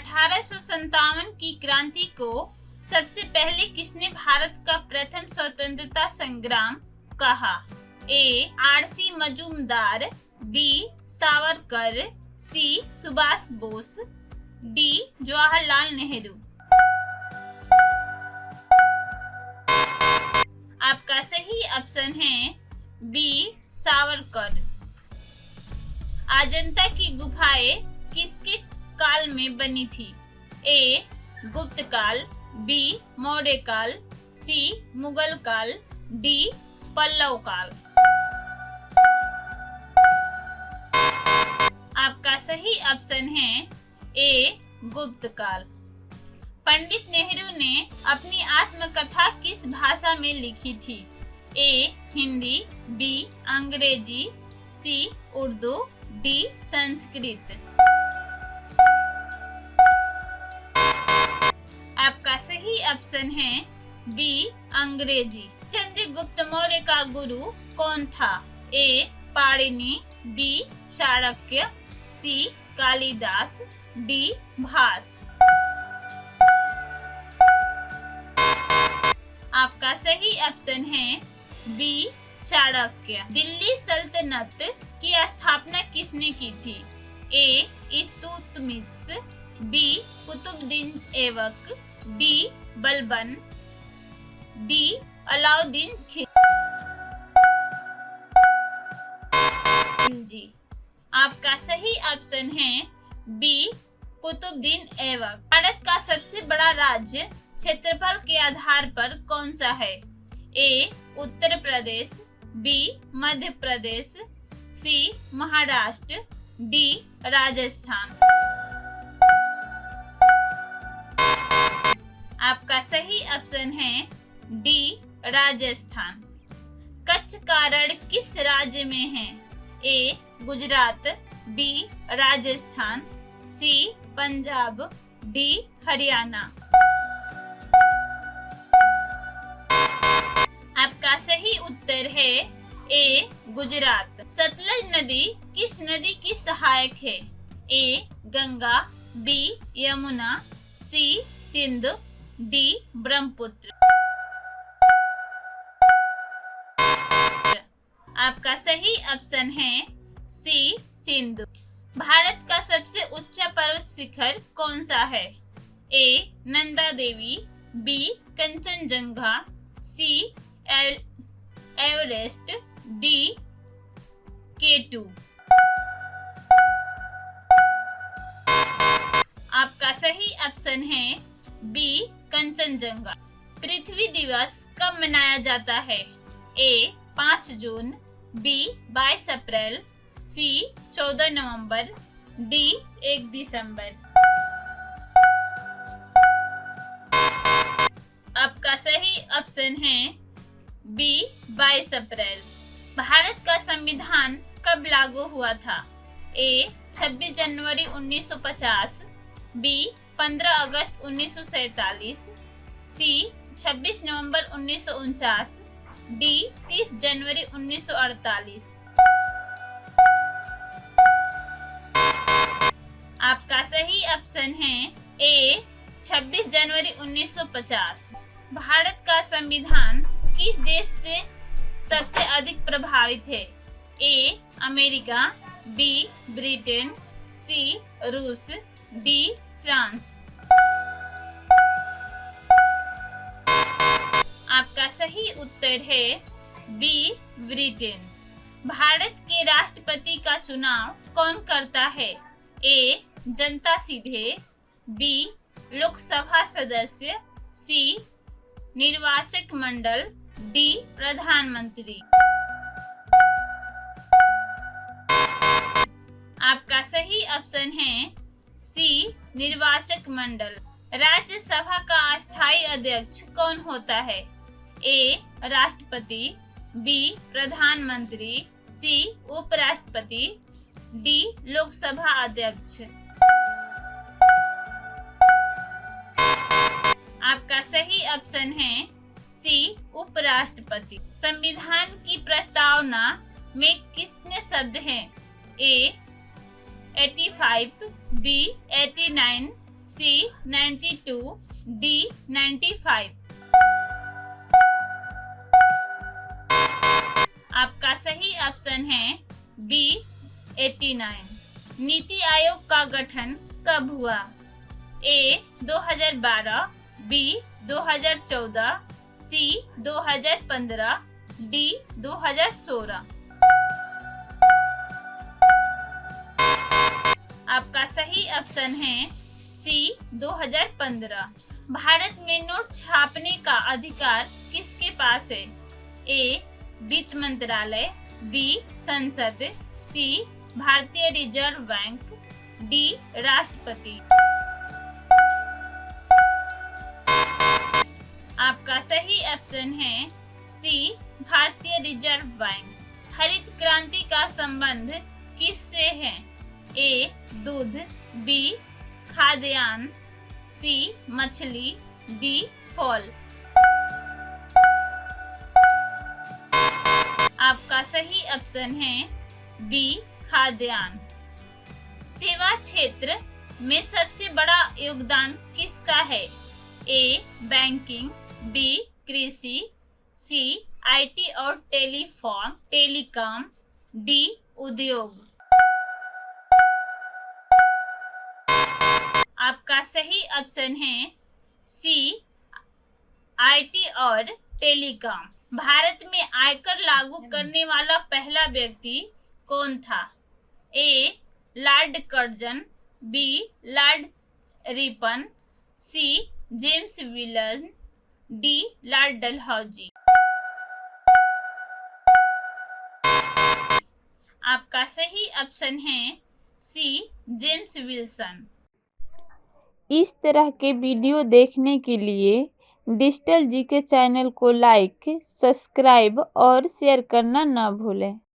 1857 की क्रांति को सबसे पहले किसने भारत का प्रथम स्वतंत्रता संग्राम कहा? ए. आर.सी. मजूमदार, बी. सावरकर, सी. सुभाष बोस, डी. जवाहरलाल नेहरू। आपका सही ऑप्शन है बी. सावरकर। अजंता की गुफाएं किसके काल में बनी थी? ए. गुप्त काल, बी. मौर्य काल, सी. मुगल काल, डी. पल्लव काल। आपका सही ऑप्शन है ए. गुप्त काल। पंडित नेहरू ने अपनी आत्मकथा किस भाषा में लिखी थी? ए. हिंदी, बी. अंग्रेजी, सी. उर्दू, डी. संस्कृत। आपका सही ऑप्शन है बी. अंग्रेजी। चंद्रगुप्त मौर्य का गुरु कौन था? ए. पाणिनि, बी. चाणक्य, सी. कालिदास, डी. भास। आपका सही ऑप्शन है बी. चाणक्य। दिल्ली सल्तनत की स्थापना किसने की थी? A. Iltutmish, B. Qutbuddin Aibak, D. Balban, D. Alauddin Khilji. आपका सही ऑप्शन है बी. कुतुबुद्दीन ऐबक। भारत का सबसे बड़ा राज्य क्षेत्रफल के आधार पर कौन सा है? ए. उत्तर प्रदेश, बी. मध्य प्रदेश, सी. महाराष्ट्र, डी. राजस्थान। आपका सही ऑप्शन है डी. राजस्थान। कच्छ का रण किस राज्य में है? ए. गुजरात, बी. राजस्थान, सी. पंजाब, डी. हरियाणा। आपका सही उत्तर है ए. गुजरात। सतलज नदी किस नदी की सहायक है? ए. गंगा, बी. यमुना, सी. सिंधु, डी. ब्रह्मपुत्र। आपका सही ऑप्शन है सी. सिंधु। भारत का सबसे ऊंचा पर्वत शिखर कौन सा है? A. Nanda Devi, B. Kanchenjunga, C. Everest, D. K2। आपका सही ऑप्शन है बी. कंचनजंगा। पृथ्वी दिवस कब मनाया जाता है? ए. 5 जून, बी. 22 अप्रैल, सी. 14 नवंबर, डी. 1 दिसंबर। आपका सही ऑप्शन है बी. 22 अप्रैल। भारत का संविधान कब लागू हुआ था? ए. 26 जनवरी 1950, बी. 15 अगस्त 1947, सी. 26 नवंबर 1949, डी. 30 जनवरी 1948। आपका सही ऑप्शन है ए. 26 जनवरी 1950। भारत का संविधान किस देश से सबसे अधिक प्रभावित है? A. America, B. Britain, C. रूस, डी. फ्रांस। आपका सही उत्तर है बी. ब्रिटेन। भारत के राष्ट्रपति का चुनाव कौन करता है? ए. जनता सीधे, बी. लोकसभा सदस्य, सी. निर्वाचक मंडल, डी. प्रधानमंत्री। आपका सही ऑप्शन है सी. निर्वाचक मंडल। राज्यसभा का अस्थायी अध्यक्ष कौन होता है? ए. राष्ट्रपति, बी. प्रधानमंत्री, सी. उपराष्ट्रपति, डी. लोकसभा अध्यक्ष। आपका सही ऑप्शन है सी. उपराष्ट्रपति। संविधान की प्रस्तावना में कितने शब्द हैं? ए. 85, बी. 89, सी 92, डी 95। आपका सही ऑप्शन है बी 89। नीति आयोग का गठन कब हुआ? ए 2012, बी 2014, सी 2015, डी 2016। आपका सही ऑप्शन है सी 2015। भारत में नोट छापने का अधिकार किसके पास है? ए वित्त मंत्रालय, बी संसद, सी भारतीय रिजर्व बैंक, डी राष्ट्रपति। आपका सही ऑप्शन है सी भारतीय रिजर्व बैंक। हरित क्रांति का संबंध किससे है? ए दूध, बी खाद्यान्न, सी मछली, डी फल। आपका सही ऑप्शन है बी खाद्यान्न। सेवा क्षेत्र में सबसे बड़ा योगदान किसका है? ए बैंकिंग, बी कृषि, सी आईटी और टेलीकॉम, डी उद्योग। आपका सही ऑप्शन है सी आईटी और टेलीकॉम। भारत में आयकर लागू करने वाला पहला व्यक्ति कौन था? A Lord Curzon, B Lord Ripon, C James Wilson, D Lord Dalhousie. आपका सही ऑप्शन है सी जेम्स विल्सन। इस तरह के वीडियो देखने के लिए डिजिटल जीके चैनल को लाइक, सब्सक्राइब और शेयर करना ना भूलें।